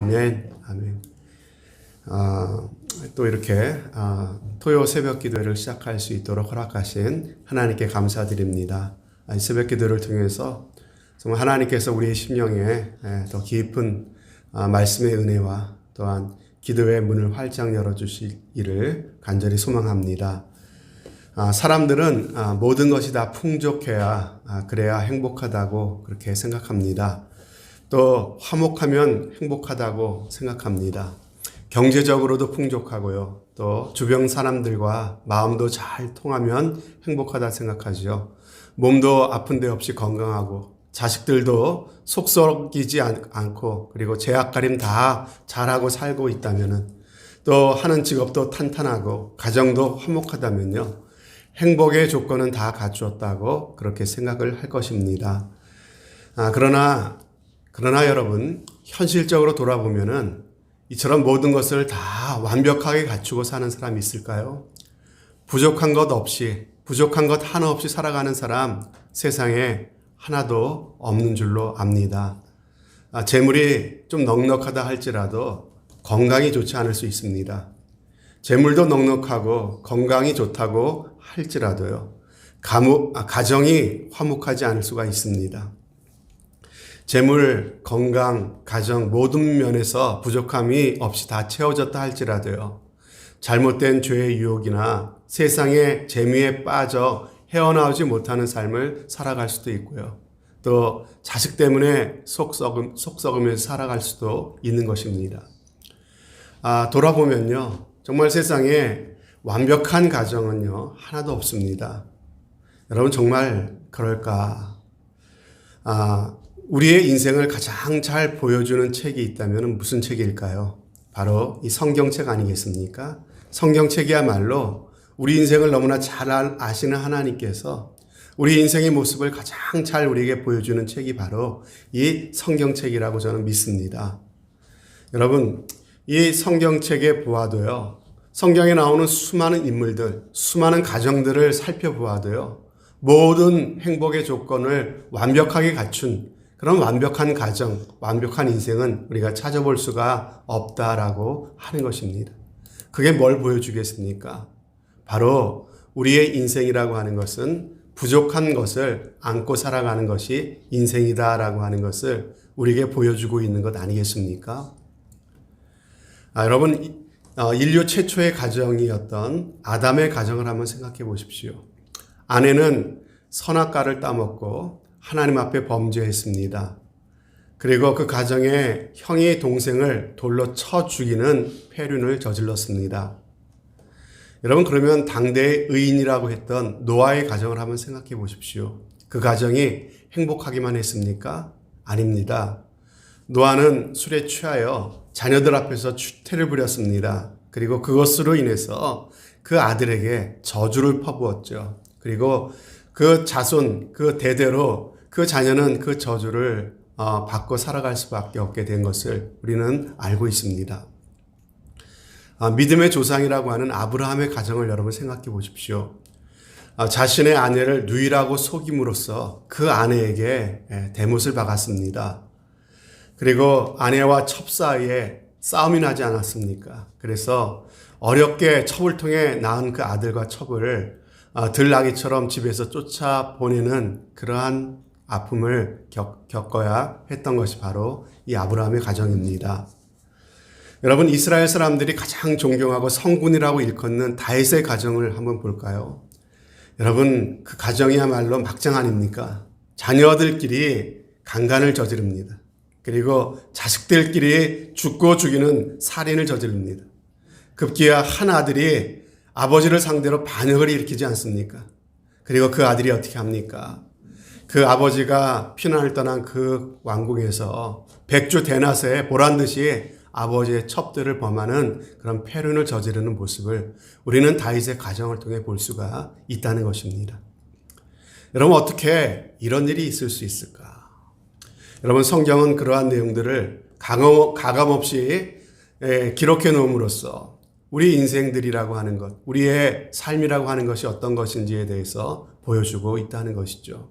아멘, 아멘. 또 이렇게 토요 새벽 기도를 시작할 수 있도록 허락하신 하나님께 감사드립니다. 이 새벽 기도를 통해서 정말 하나님께서 우리의 심령에 더 깊은 말씀의 은혜와 또한 기도의 문을 활짝 열어주시기를 간절히 소망합니다. 사람들은 모든 것이 다 풍족해야 그래야 행복하다고 그렇게 생각합니다. 또 화목하면 행복하다고 생각합니다. 경제적으로도 풍족하고요. 또 주변 사람들과 마음도 잘 통하면 행복하다 생각하죠. 몸도 아픈 데 없이 건강하고 자식들도 속 썩이지 않고 그리고 제약 가림 다 잘하고 살고 있다면은 또 하는 직업도 탄탄하고 가정도 화목하다면요. 행복의 조건은 다 갖추었다고 그렇게 생각을 할 것입니다. 그러나 여러분, 현실적으로 돌아보면은 이처럼 모든 것을 다 완벽하게 갖추고 사는 사람이 있을까요? 부족한 것 없이, 부족한 것 하나 없이 살아가는 사람 세상에 하나도 없는 줄로 압니다. 재물이 좀 넉넉하다 할지라도 건강이 좋지 않을 수 있습니다. 재물도 넉넉하고 건강이 좋다고 할지라도요, 가정이 화목하지 않을 수가 있습니다. 재물, 건강, 가정 모든 면에서 부족함이 없이 다 채워졌다 할지라도요. 잘못된 죄의 유혹이나 세상의 재미에 빠져 헤어나오지 못하는 삶을 살아갈 수도 있고요. 또 자식 때문에 속 썩으면서 살아갈 수도 있는 것입니다. 돌아보면요. 정말 세상에 완벽한 가정은요. 하나도 없습니다. 여러분 정말 그럴까? 우리의 인생을 가장 잘 보여주는 책이 있다면 무슨 책일까요? 바로 이 성경책 아니겠습니까? 성경책이야말로 우리 인생을 너무나 잘 아시는 하나님께서 우리 인생의 모습을 가장 잘 우리에게 보여주는 책이 바로 이 성경책이라고 저는 믿습니다. 여러분, 이 성경책에 보아도요, 성경에 나오는 수많은 인물들, 수많은 가정들을 살펴보아도요, 모든 행복의 조건을 완벽하게 갖춘 그런 완벽한 가정, 완벽한 인생은 우리가 찾아볼 수가 없다라고 하는 것입니다. 그게 뭘 보여주겠습니까? 바로 우리의 인생이라고 하는 것은 부족한 것을 안고 살아가는 것이 인생이다라고 하는 것을 우리에게 보여주고 있는 것 아니겠습니까? 여러분, 인류 최초의 가정이었던 아담의 가정을 한번 생각해 보십시오. 아내는 선악과를 따먹고 하나님 앞에 범죄했습니다. 그리고 그 가정에 형이 동생을 돌로 쳐 죽이는 폐륜을 저질렀습니다. 여러분, 그러면 당대의 의인이라고 했던 노아의 가정을 한번 생각해 보십시오. 그 가정이 행복하기만 했습니까? 아닙니다. 노아는 술에 취하여 자녀들 앞에서 추태를 부렸습니다. 그리고 그것으로 인해서 그 아들에게 저주를 퍼부었죠. 그리고 그 자손, 그 대대로 그 자녀는 그 저주를 받고 살아갈 수밖에 없게 된 것을 우리는 알고 있습니다. 믿음의 조상이라고 하는 아브라함의 가정을 여러분 생각해 보십시오. 자신의 아내를 누이라고 속임으로써 그 아내에게 대못을 박았습니다. 그리고 아내와 첩 사이에 싸움이 나지 않았습니까? 그래서 어렵게 첩을 통해 낳은 그 아들과 첩을 들나귀처럼 집에서 쫓아보내는 그러한 아픔을 겪어야 했던 것이 바로 이 아브라함의 가정입니다. 여러분, 이스라엘 사람들이 가장 존경하고 성군이라고 일컫는 다윗의 가정을 한번 볼까요? 여러분, 그 가정이야말로 막장 아닙니까? 자녀들끼리 강간을 저지릅니다. 그리고 자식들끼리 죽고 죽이는 살인을 저지릅니다. 급기야 한 아들이 아버지를 상대로 반역을 일으키지 않습니까? 그리고 그 아들이 어떻게 합니까? 그 아버지가 피난을 떠난 그 왕궁에서 백주 대낮에 보란듯이 아버지의 첩들을 범하는 그런 폐륜을 저지르는 모습을 우리는 다윗의 가정을 통해 볼 수가 있다는 것입니다. 여러분, 어떻게 이런 일이 있을 수 있을까? 여러분, 성경은 그러한 내용들을 가감없이 기록해 놓음으로써 우리 인생들이라고 하는 것, 우리의 삶이라고 하는 것이 어떤 것인지에 대해서 보여주고 있다는 것이죠.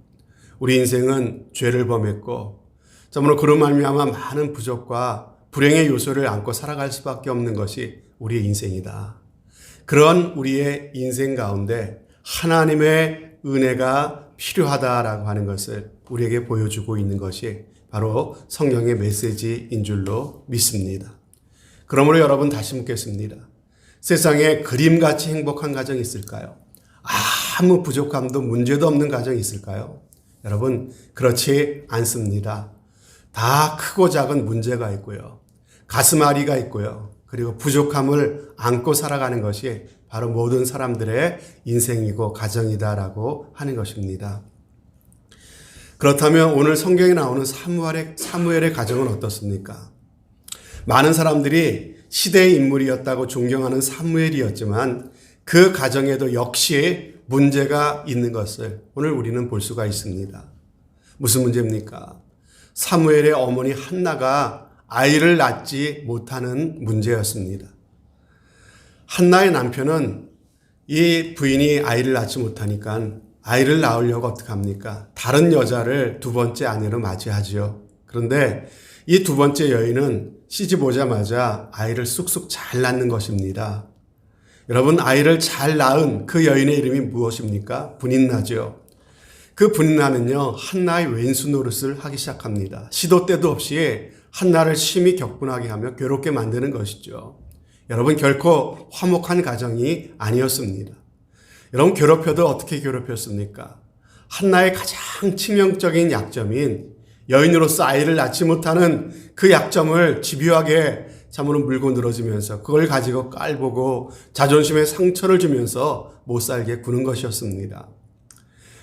우리 인생은 죄를 범했고, 참으로 그로 말미암아 많은 불행의 요소를 안고 살아갈 수밖에 없는 것이 우리의 인생이다. 그런 우리의 인생 가운데 하나님의 은혜가 필요하다라고 하는 것을 우리에게 보여주고 있는 것이 바로 성경의 메시지인 줄로 믿습니다. 그러므로 여러분 다시 묻겠습니다. 세상에 그림같이 행복한 가정이 있을까요? 아무 부족함도 문제도 없는 가정이 있을까요? 여러분, 그렇지 않습니다. 다 크고 작은 문제가 있고요. 가슴앓이가 있고요. 그리고 부족함을 안고 살아가는 것이 바로 모든 사람들의 인생이고 가정이다라고 하는 것입니다. 그렇다면 오늘 성경에 나오는 사무엘의 가정은 어떻습니까? 많은 사람들이 시대의 인물이었다고 존경하는 사무엘이었지만 그 가정에도 역시 문제가 있는 것을 오늘 우리는 볼 수가 있습니다. 무슨 문제입니까? 사무엘의 어머니 한나가 아이를 낳지 못하는 문제였습니다. 한나의 남편은 이 부인이 아이를 낳지 못하니까 아이를 낳으려고 어떻게 합니까? 다른 여자를 두 번째 아내로 맞이하지요. 그런데 이 두 번째 여인은 시집 오자마자 아이를 쑥쑥 잘 낳는 것입니다. 여러분, 아이를 잘 낳은 그 여인의 이름이 무엇입니까? 분인나죠. 그 분인나는요, 한나의 왼수 노릇을 하기 시작합니다. 시도 때도 없이 한나를 심히 격분하게 하며 괴롭게 만드는 것이죠. 여러분, 결코 화목한 가정이 아니었습니다. 여러분, 괴롭혀도 어떻게 괴롭혔습니까? 한나의 가장 치명적인 약점인 여인으로서 아이를 낳지 못하는 그 약점을 집요하게 참으로 물고 늘어지면서 그걸 가지고 깔보고 자존심에 상처를 주면서 못 살게 구는 것이었습니다.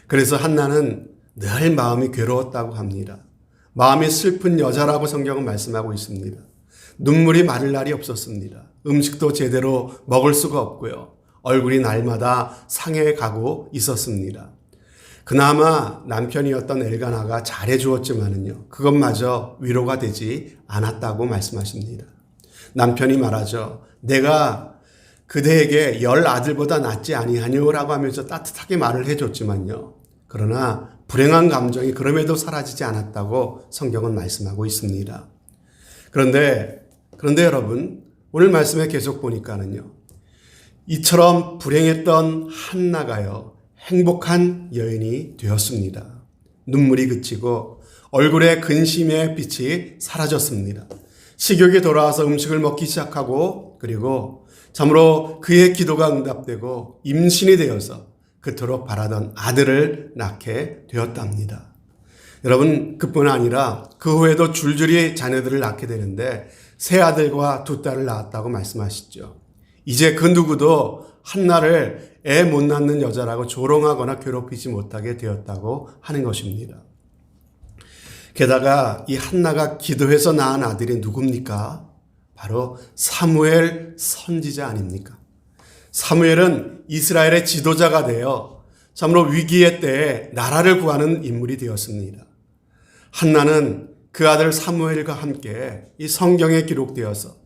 그래서 한나는 늘 마음이 괴로웠다고 합니다. 마음이 슬픈 여자라고 성경은 말씀하고 있습니다. 눈물이 마를 날이 없었습니다. 음식도 제대로 먹을 수가 없고요. 얼굴이 날마다 상해 가고 있었습니다. 그나마 남편이었던 엘가나가 잘해주었지만은요, 그것마저 위로가 되지 않았다고 말씀하십니다. 남편이 말하죠. 내가 그대에게 10 아들보다 낫지 아니하뇨라고 하면서 따뜻하게 말을 해줬지만요. 그러나 불행한 감정이 그럼에도 사라지지 않았다고 성경은 말씀하고 있습니다. 그런데 여러분, 오늘 말씀에 계속 보니까는요, 이처럼 불행했던 한나가요, 행복한 여인이 되었습니다. 눈물이 그치고 얼굴에 근심의 빛이 사라졌습니다. 식욕이 돌아와서 음식을 먹기 시작하고 그리고 참으로 그의 기도가 응답되고 임신이 되어서 그토록 바라던 아들을 낳게 되었답니다. 여러분, 그뿐 아니라 그 후에도 줄줄이 자녀들을 낳게 되는데 세 아들과 두 딸을 낳았다고 말씀하시죠. 이제 그 누구도 한나를 애 못 낳는 여자라고 조롱하거나 괴롭히지 못하게 되었다고 하는 것입니다. 게다가 이 한나가 기도해서 낳은 아들이 누굽니까? 바로 사무엘 선지자 아닙니까? 사무엘은 이스라엘의 지도자가 되어 참으로 위기의 때에 나라를 구하는 인물이 되었습니다. 한나는 그 아들 사무엘과 함께 이 성경에 기록되어서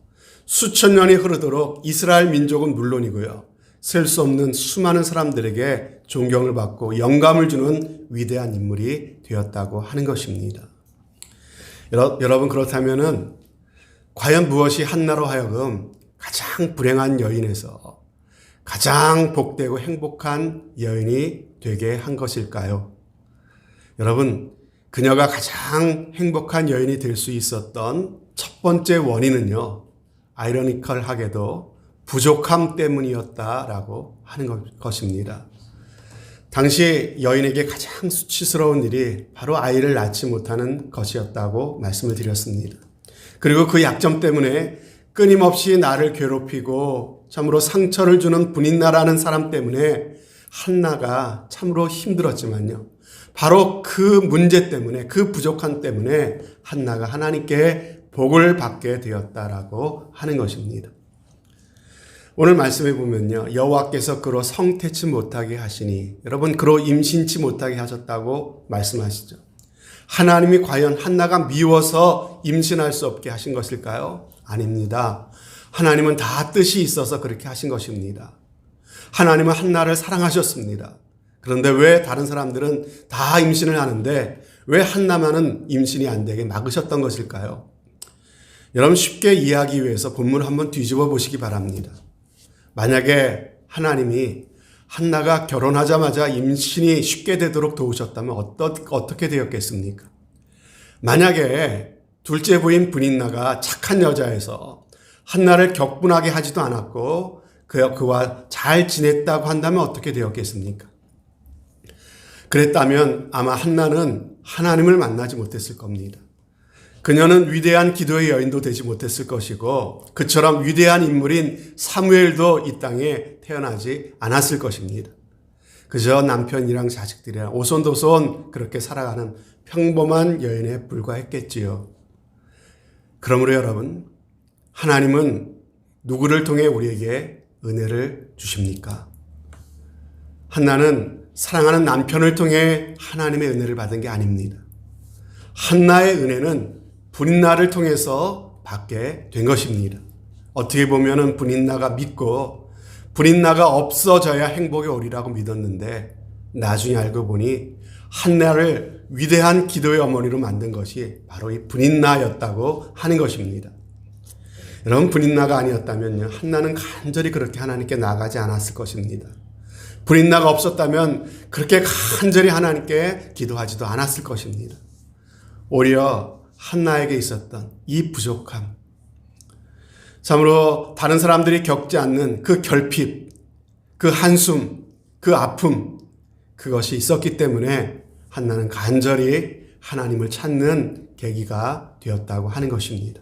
수천 년이 흐르도록 이스라엘 민족은 물론이고요. 셀 수 없는 수많은 사람들에게 존경을 받고 영감을 주는 위대한 인물이 되었다고 하는 것입니다. 여러분, 그렇다면은 과연 무엇이 한나로 하여금 가장 불행한 여인에서 가장 복되고 행복한 여인이 되게 한 것일까요? 여러분, 그녀가 가장 행복한 여인이 될 수 있었던 첫 번째 원인은요, 아이러니컬하게도 부족함 때문이었다라고 하는 것입니다. 당시 여인에게 가장 수치스러운 일이 바로 아이를 낳지 못하는 것이었다고 말씀을 드렸습니다. 그리고 그 약점 때문에 끊임없이 나를 괴롭히고 참으로 상처를 주는 분인나라는 사람 때문에 한나가 참으로 힘들었지만요. 바로 그 문제 때문에, 그 부족함 때문에 한나가 하나님께 복을 받게 되었다라고 하는 것입니다. 오늘 말씀해 보면요, 여호와께서 그로 성태치 못하게 하시니, 여러분, 그로 임신치 못하게 하셨다고 말씀하시죠. 하나님이 과연 한나가 미워서 임신할 수 없게 하신 것일까요? 아닙니다. 하나님은 다 뜻이 있어서 그렇게 하신 것입니다. 하나님은 한나를 사랑하셨습니다. 그런데 왜 다른 사람들은 다 임신을 하는데 왜 한나만은 임신이 안 되게 막으셨던 것일까요? 여러분 쉽게 이해하기 위해서 본문을 한번 뒤집어 보시기 바랍니다. 만약에 하나님이 한나가 결혼하자마자 임신이 쉽게 되도록 도우셨다면 어떻게 되었겠습니까? 만약에 둘째 부인 브닌나가 착한 여자여서 한나를 격분하게 하지도 않았고 그와 잘 지냈다고 한다면 어떻게 되었겠습니까? 그랬다면 아마 한나는 하나님을 만나지 못했을 겁니다. 그녀는 위대한 기도의 여인도 되지 못했을 것이고 그처럼 위대한 인물인 사무엘도 이 땅에 태어나지 않았을 것입니다. 그저 남편이랑 자식들이랑 오손도손 그렇게 살아가는 평범한 여인에 불과했겠지요. 그러므로 여러분, 하나님은 누구를 통해 우리에게 은혜를 주십니까? 한나는 사랑하는 남편을 통해 하나님의 은혜를 받은 게 아닙니다. 한나의 은혜는 브닌나를 통해서 받게 된 것입니다. 어떻게 보면은 브닌나가 믿고 브닌나가 없어져야 행복이 오리라고 믿었는데 나중에 알고 보니 한나를 위대한 기도의 어머니로 만든 것이 바로 이 브닌나였다고 하는 것입니다. 여러분, 브닌나가 아니었다면요, 한나는 간절히 그렇게 하나님께 나아가지 않았을 것입니다. 브닌나가 없었다면 그렇게 간절히 하나님께 기도하지도 않았을 것입니다. 오히려 한나에게 있었던 이 부족함, 참으로 다른 사람들이 겪지 않는 그 결핍, 그 한숨, 그 아픔, 그것이 있었기 때문에 한나는 간절히 하나님을 찾는 계기가 되었다고 하는 것입니다.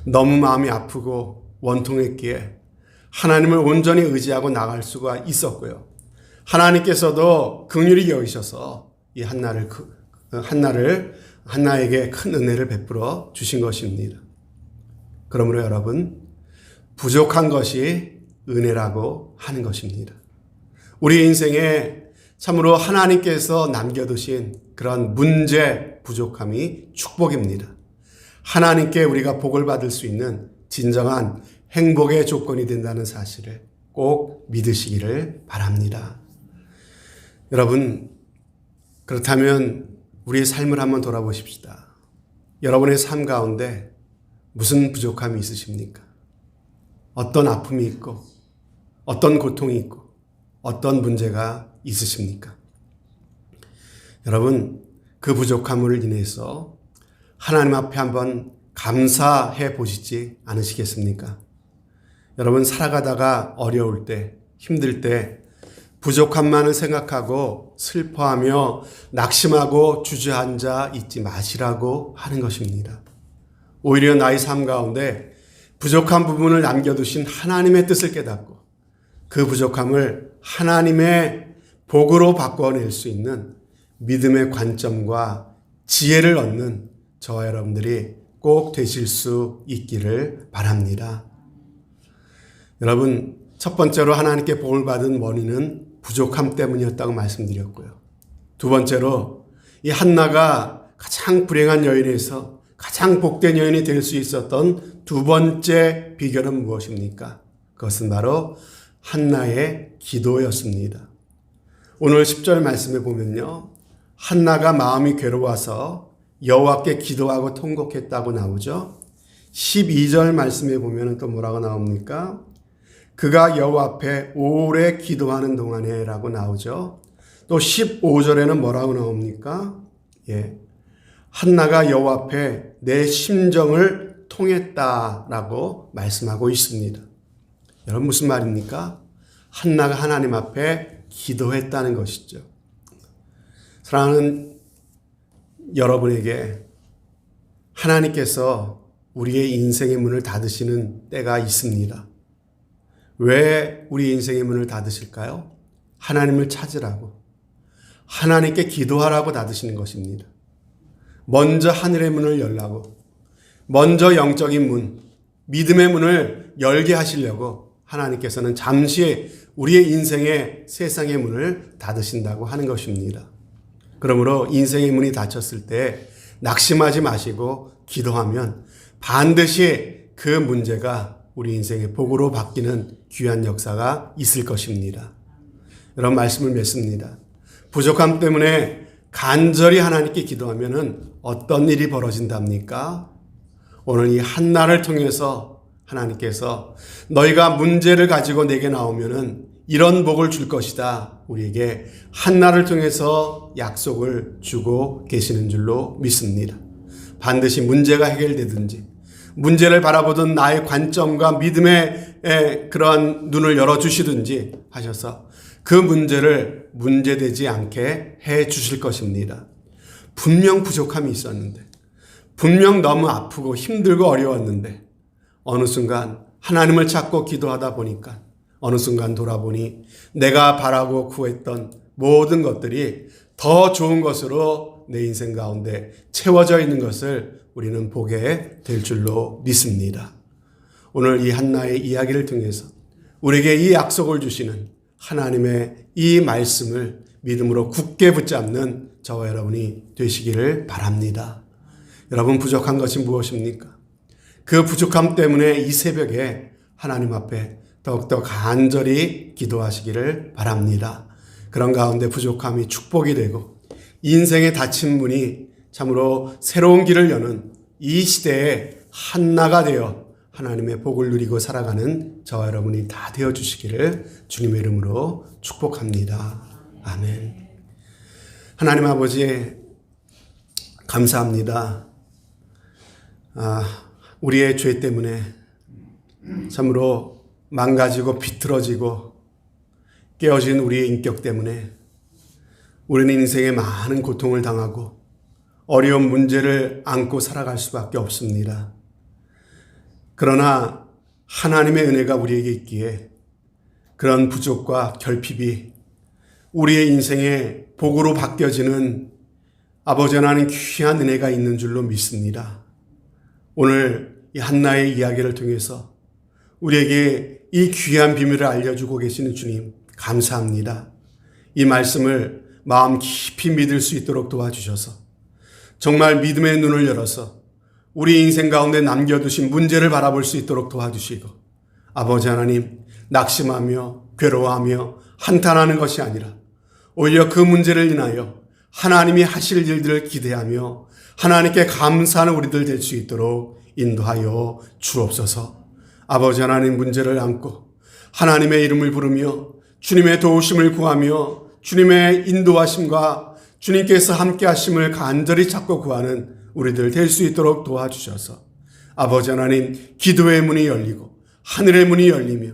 너무 마음이 아프고 원통했기에 하나님을 온전히 의지하고 나갈 수가 있었고요. 하나님께서도 긍휼히 여기셔서 이 한나에게 큰 은혜를 베풀어 주신 것입니다. 그러므로 여러분, 부족한 것이 은혜라고 하는 것입니다. 우리 인생에 참으로 하나님께서 남겨두신 그런 문제, 부족함이 축복입니다. 하나님께 우리가 복을 받을 수 있는 진정한 행복의 조건이 된다는 사실을 꼭 믿으시기를 바랍니다. 여러분, 그렇다면 우리의 삶을 한번 돌아보십시다. 여러분의 삶 가운데 무슨 부족함이 있으십니까? 어떤 아픔이 있고 어떤 고통이 있고 어떤 문제가 있으십니까? 여러분, 그 부족함을 인해서 하나님 앞에 한번 감사해 보시지 않으시겠습니까? 여러분, 살아가다가 어려울 때, 힘들 때 부족함만을 생각하고 슬퍼하며 낙심하고 주저앉아 있지 마시라고 하는 것입니다. 오히려 나의 삶 가운데 부족한 부분을 남겨두신 하나님의 뜻을 깨닫고 그 부족함을 하나님의 복으로 바꿔낼 수 있는 믿음의 관점과 지혜를 얻는 저와 여러분들이 꼭 되실 수 있기를 바랍니다. 여러분, 첫 번째로 하나님께 복을 받은 원인은 부족함 때문이었다고 말씀드렸고요. 두 번째로 이 한나가 가장 불행한 여인에서 가장 복된 여인이 될 수 있었던 두 번째 비결은 무엇입니까? 그것은 바로 한나의 기도였습니다. 오늘 10절 말씀에 보면요, 한나가 마음이 괴로워서 여호와께 기도하고 통곡했다고 나오죠. 12절 말씀에 보면 또 뭐라고 나옵니까? 그가 여호와 앞에 오래 기도하는 동안에 라고 나오죠. 또 15절에는 뭐라고 나옵니까? 한나가 여호와 앞에 내 심정을 통했다라고 말씀하고 있습니다. 여러분, 무슨 말입니까? 한나가 하나님 앞에 기도했다는 것이죠. 사랑하는 여러분에게 하나님께서 우리의 인생의 문을 닫으시는 때가 있습니다. 왜 우리 인생의 문을 닫으실까요? 하나님을 찾으라고, 하나님께 기도하라고 닫으시는 것입니다. 먼저 하늘의 문을 열라고, 먼저 영적인 문, 믿음의 문을 열게 하시려고 하나님께서는 잠시 우리의 인생의 세상의 문을 닫으신다고 하는 것입니다. 그러므로 인생의 문이 닫혔을 때 낙심하지 마시고 기도하면 반드시 그 문제가 우리 인생의 복으로 바뀌는 귀한 역사가 있을 것입니다. 이런 말씀을 맺습니다. 부족함 때문에 간절히 하나님께 기도하면 어떤 일이 벌어진답니까? 오늘 이 한나를 통해서 하나님께서 너희가 문제를 가지고 내게 나오면은 이런 복을 줄 것이다. 우리에게 한나를 통해서 약속을 주고 계시는 줄로 믿습니다. 반드시 문제가 해결되든지 문제를 바라보던 나의 관점과 믿음의 그러한 눈을 열어주시든지 하셔서 그 문제를 문제되지 않게 해 주실 것입니다. 분명 부족함이 있었는데, 분명 너무 아프고 힘들고 어려웠는데 어느 순간 하나님을 찾고 기도하다 보니까 어느 순간 돌아보니 내가 바라고 구했던 모든 것들이 더 좋은 것으로 내 인생 가운데 채워져 있는 것을 우리는 보게 될 줄로 믿습니다. 오늘 이 한나의 이야기를 통해서 우리에게 이 약속을 주시는 하나님의 이 말씀을 믿음으로 굳게 붙잡는 저와 여러분이 되시기를 바랍니다. 여러분, 부족한 것이 무엇입니까? 그 부족함 때문에 이 새벽에 하나님 앞에 더욱더 간절히 기도하시기를 바랍니다. 그런 가운데 부족함이 축복이 되고 인생의 닫힌 문이 참으로 새로운 길을 여는 이 시대에 한나가 되어 하나님의 복을 누리고 살아가는 저와 여러분이 다 되어주시기를 주님의 이름으로 축복합니다. 아멘. 하나님 아버지, 감사합니다. 우리의 죄 때문에 참으로 망가지고 비틀어지고 깨어진 우리의 인격 때문에 우리는 인생에 많은 고통을 당하고 어려운 문제를 안고 살아갈 수밖에 없습니다. 그러나 하나님의 은혜가 우리에게 있기에 그런 부족과 결핍이 우리의 인생의 복으로 바뀌어지는 아버지 하나님 귀한 은혜가 있는 줄로 믿습니다. 오늘 이 한나의 이야기를 통해서 우리에게 이 귀한 비밀을 알려주고 계시는 주님, 감사합니다. 이 말씀을 마음 깊이 믿을 수 있도록 도와주셔서 정말 믿음의 눈을 열어서 우리 인생 가운데 남겨두신 문제를 바라볼 수 있도록 도와주시고, 아버지 하나님, 낙심하며 괴로워하며 한탄하는 것이 아니라 오히려 그 문제를 인하여 하나님이 하실 일들을 기대하며 하나님께 감사하는 우리들 될 수 있도록 인도하여 주옵소서. 아버지 하나님, 문제를 안고 하나님의 이름을 부르며 주님의 도우심을 구하며 주님의 인도하심과 주님께서 함께 하심을 간절히 찾고 구하는 우리들 될 수 있도록 도와주셔서 아버지 하나님, 기도의 문이 열리고 하늘의 문이 열리며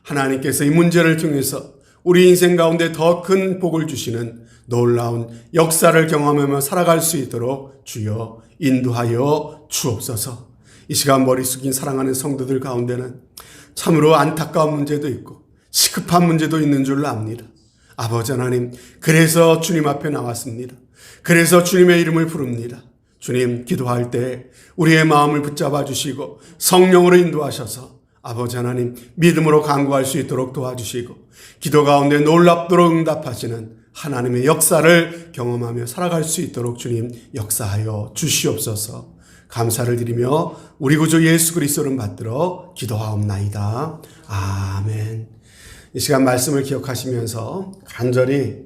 하나님께서 이 문제를 통해서 우리 인생 가운데 더 큰 복을 주시는 놀라운 역사를 경험하며 살아갈 수 있도록 주여 인도하여 주옵소서. 이 시간 머리 숙인 사랑하는 성도들 가운데는 참으로 안타까운 문제도 있고 시급한 문제도 있는 줄로 압니다. 아버지 하나님, 그래서 주님 앞에 나왔습니다. 그래서 주님의 이름을 부릅니다. 주님, 기도할 때 우리의 마음을 붙잡아 주시고 성령으로 인도하셔서 아버지 하나님, 믿음으로 간구할 수 있도록 도와주시고 기도 가운데 놀랍도록 응답하시는 하나님의 역사를 경험하며 살아갈 수 있도록 주님 역사하여 주시옵소서. 감사를 드리며 우리 구주 예수 그리스도를 받들어 기도하옵나이다. 아멘. 이 시간 말씀을 기억하시면서 간절히